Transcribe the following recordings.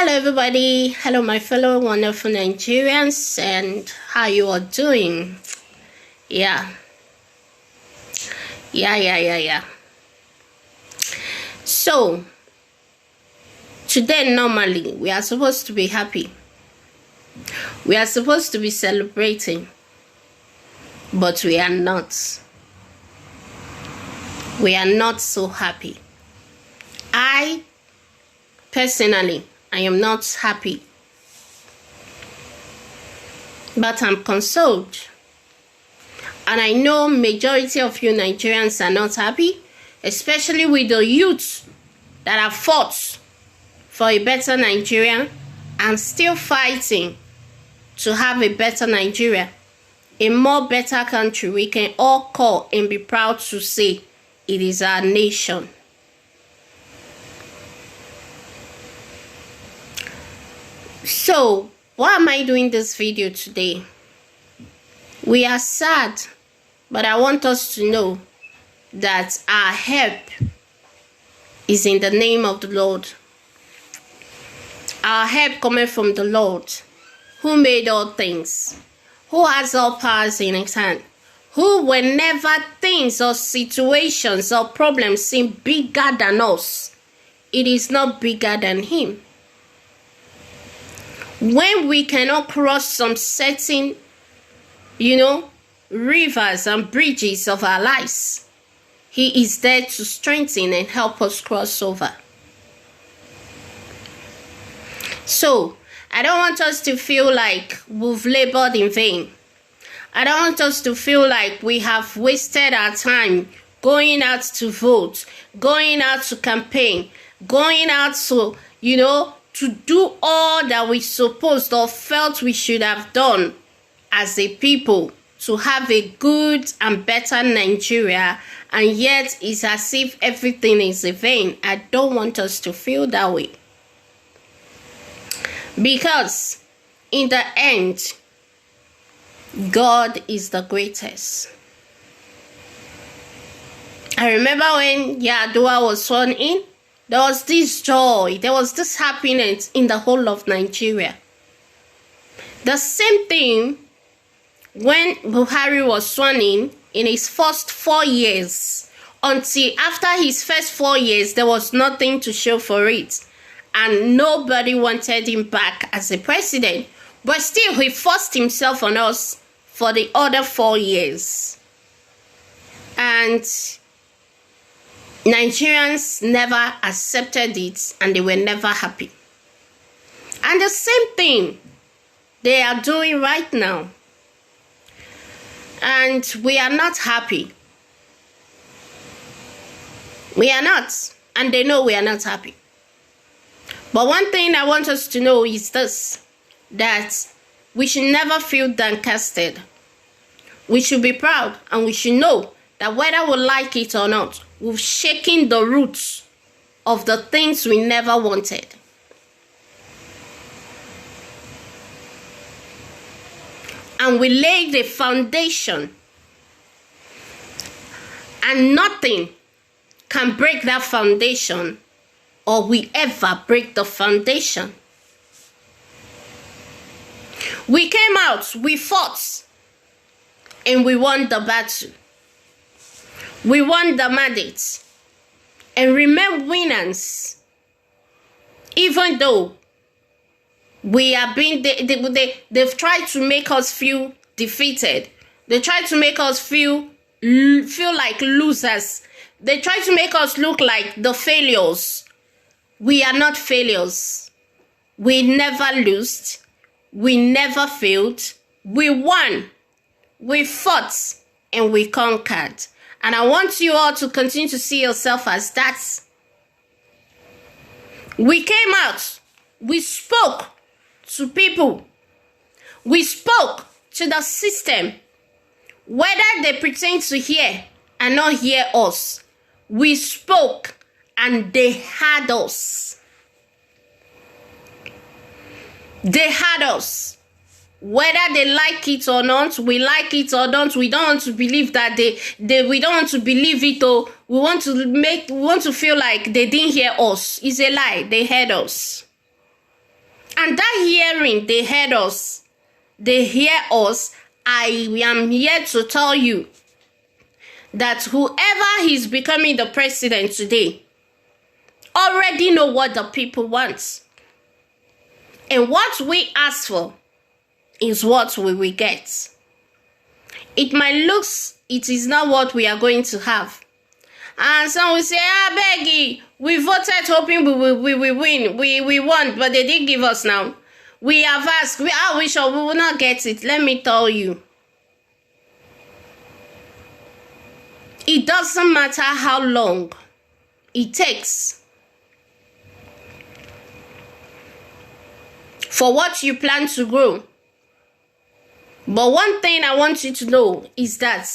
Hello everybody, hello my fellow wonderful Nigerians, and how you are doing? Yeah. So today normally we are supposed to be happy. We are supposed to be celebrating, but we are not. We are not so happy. I am not happy, but I'm consoled. And I know majority of you Nigerians are not happy, especially with the youth that have fought for a better Nigeria and still fighting to have a better Nigeria, a more better country we can all call and be proud to say it is our nation. So, why am I doing this video today? We are sad, but I want us to know that our help is in the name of the Lord. Our help coming from the Lord, who made all things, who has all powers in his hand, who whenever things or situations or problems seem bigger than us, it is not bigger than him. When we cannot cross some certain, rivers and bridges of our lives, he is there to strengthen and help us cross over. So, I don't want us to feel like we've labored in vain. I don't want us to feel like we have wasted our time going out to vote, going out to campaign, going out to, to do all that we supposed or felt we should have done as a people to have a good and better Nigeria, and yet it's as if everything is in vain. I don't want us to feel that way. Because in the end, God is the greatest. I remember when Yadua was sworn in, there was this joy, there was this happiness in the whole of Nigeria. The same thing when Buhari was sworn in his first 4 years. Until after his first 4 years, there was nothing to show for it. And nobody wanted him back as a president. But still, he forced himself on us for the other 4 years. And Nigerians never accepted it, and they were never happy. And the same thing they are doing right now. And we are not happy. We are not. And they know we are not happy. But one thing I want us to know is this, that we should never feel downcasted. We should be proud, and we should know that whether we like it or not, we've shaken the roots of the things we never wanted. And we laid the foundation. And nothing can break that foundation, or we ever break the foundation. We came out, we fought, and we won the battle. We won the mandate and remain winners, even though we are being, they've tried to make us feel defeated. They tried to make us feel like losers. They tried to make us look like the failures. We are not failures. We never lost. We never failed. We won. We fought and we conquered. And I want you all to continue to see yourself as that. We came out. We spoke to people. We spoke to the system. Whether they pretend to hear and not hear us, we spoke and they had us. They had us. Whether they like it or not, we like it or not, we don't want to believe that we don't want to believe it, or we want to feel like they didn't hear us. It's a lie. They heard us. And that hearing, they heard us. They hear us. I am here to tell you that whoever is becoming the president today already know what the people want. And what we ask for is what we will get. It might look it is not what we are going to have. And some will say, Beggy, we voted hoping we will win. We won, but they didn't give us now. We have asked, we will not get it. Let me tell you. It doesn't matter how long it takes for what you plan to grow. But one thing I want you to know is that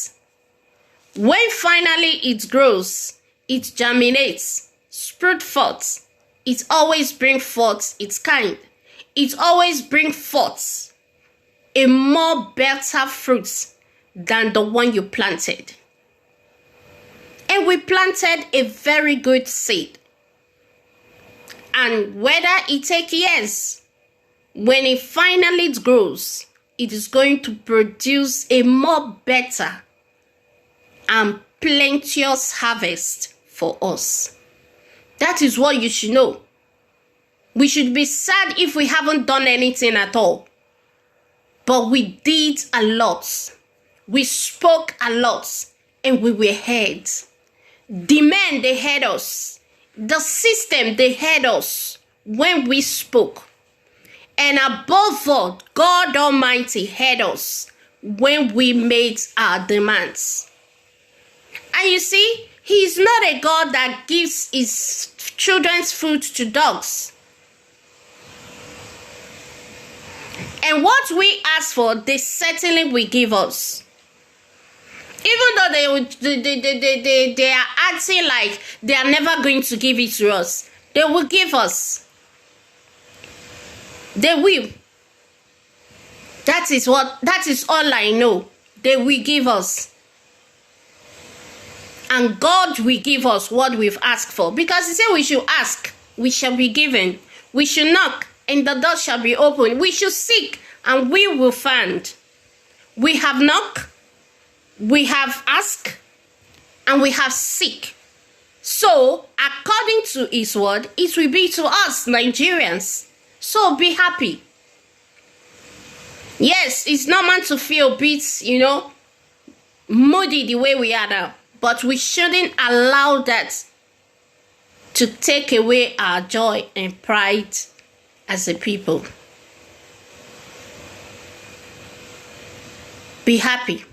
when finally it grows, it germinates, sprout forth, it always brings forth its kind. It always brings forth a more better fruit than the one you planted. And we planted a very good seed. And whether it takes years, when it finally grows, it is going to produce a more better and plenteous harvest for us. That is what you should know. We should be sad if we haven't done anything at all. But we did a lot. We spoke a lot. And we were heard. The men, they heard us. The system, they heard us when we spoke. And above all, God Almighty heard us when we made our demands. And you see, He's not a God that gives His children's food to dogs. And what we ask for, they certainly will give us. Even though they are acting like they are never going to give it to us, they will give us. They will. That is all I know. They will give us. And God will give us what we've asked for. Because He said we should ask, we shall be given. We should knock, and the door shall be opened. We should seek, and we will find. We have knocked, we have asked, and we have seek. So, according to His word, it will be to us, Nigerians. So, be happy. Yes, it's normal to feel a bit, moody the way we are now. But we shouldn't allow that to take away our joy and pride as a people. Be happy.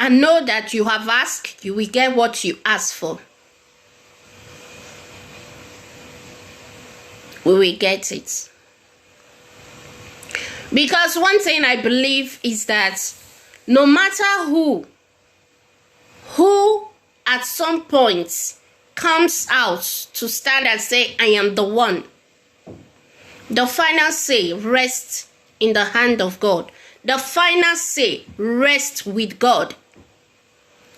And know that you have asked, you will get what you ask for. We will get it. Because one thing I believe is that no matter who at some point comes out to stand and say, I am the one, the final say rests in the hand of God. The final say rests with God.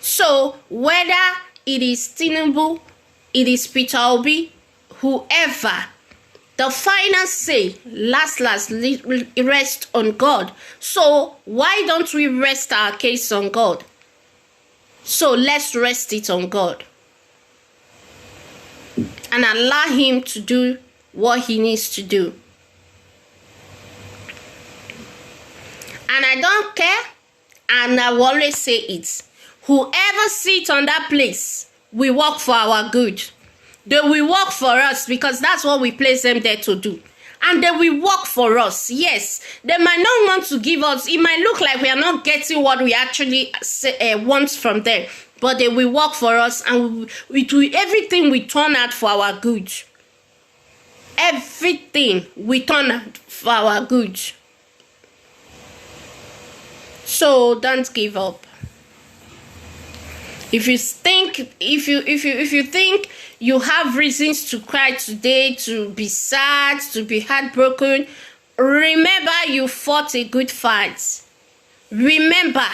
So whether it is Tinubu, it is Peter Obi, whoever, the final say last rests on God. So why don't we rest our case on God? So let's rest it on God. And allow Him to do what He needs to do. And I don't care, and I will always say it. Whoever sits on that place will work for our good. They will work for us because that's what we place them there to do. And they will work for us. Yes, they might not want to give us. It might look like we are not getting what we actually want from them. But they will work for us, and we do everything we turn out for our good. Everything we turn out for our good. So don't give up. If you think you have reasons to cry today, to be sad, to be heartbroken, remember you fought a good fight. Remember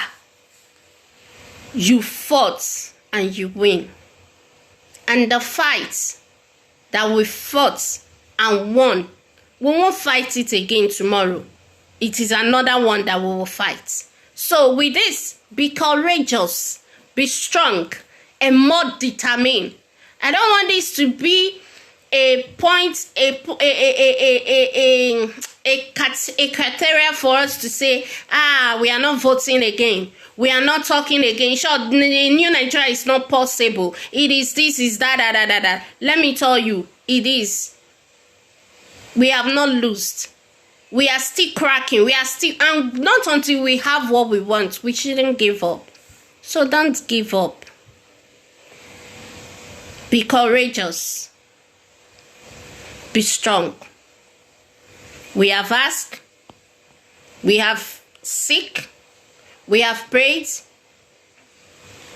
you fought and you win. And the fight that we fought and won, we won't fight it again tomorrow. It is another one that we will fight. So with this, be courageous, be strong, and more determined. I don't want this to be a point, a criteria for us to say, we are not voting again. We are not talking again. Sure, new Nigeria is not possible. It is this, is that. Let me tell you, it is. We have not lost. We are still cracking. We are still, and not until we have what we want. We shouldn't give up. So don't give up. Be courageous. Be strong. We have asked. We have seek. We have prayed.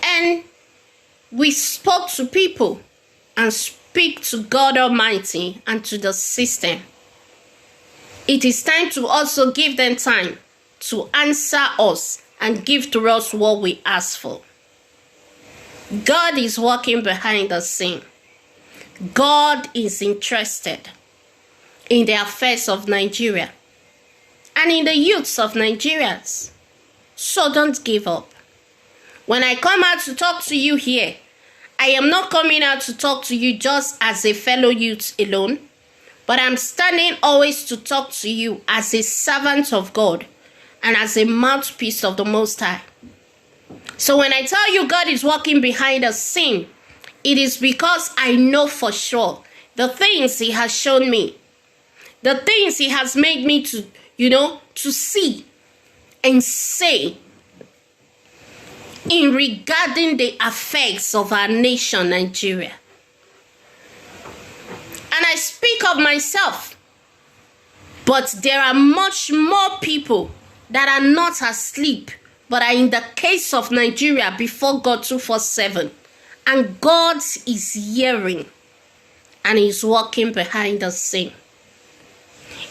And we spoke to people and speak to God Almighty and to the system. It is time to also give them time to answer us and give to us what we ask for. God is working behind the scene. God is interested in the affairs of Nigeria and in the youths of Nigerians. So don't give up. When I come out to talk to you here, I am not coming out to talk to you just as a fellow youth alone, but I'm standing always to talk to you as a servant of God and as a mouthpiece of the Most High. So when I tell you God is working behind the scene, it is because I know for sure the things He has shown me, the things He has made me to, to see and say in regarding the affairs of our nation, Nigeria. And I speak of myself, but there are much more people that are not asleep, but are in the case of Nigeria before God 24/7. And God is hearing and He's working behind the scene.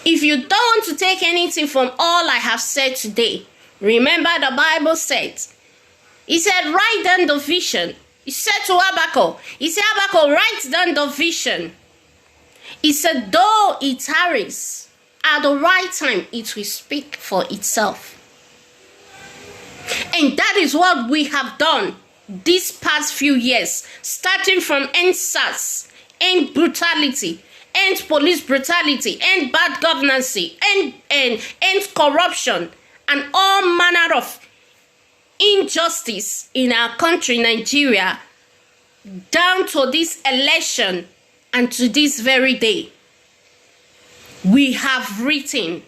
If you don't want to take anything from all I have said today, remember the Bible says, He said, write down the vision. He said to Habakkuk, Habakkuk, write down the vision. He said, though it tarries, at the right time, it will speak for itself. And that is what we have done these past few years, starting from end SARS, end brutality, end police brutality, end bad governance, end corruption, and all manner of injustice in our country, Nigeria, down to this election and to this very day. We have written.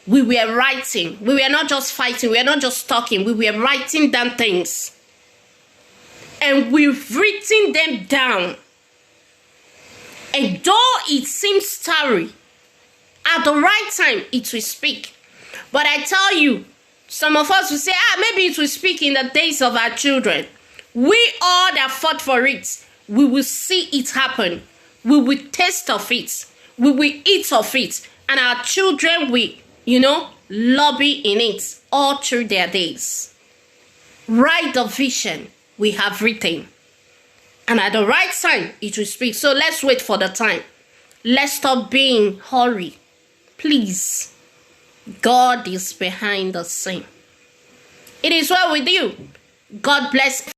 We were writing. We were not just fighting. We were not just talking. We were writing down things. And we've written them down. And though it seems tarry, at the right time, it will speak. But I tell you, some of us will say, maybe it will speak in the days of our children. We all that fought for it, we will see it happen. We will taste of it. We will eat of it. And our children will, lobby in it all through their days. Write the vision we have written. And at the right time, it will speak. So let's wait for the time. Let's stop being hurry. Please. God is behind the scene. It is well with you. God bless.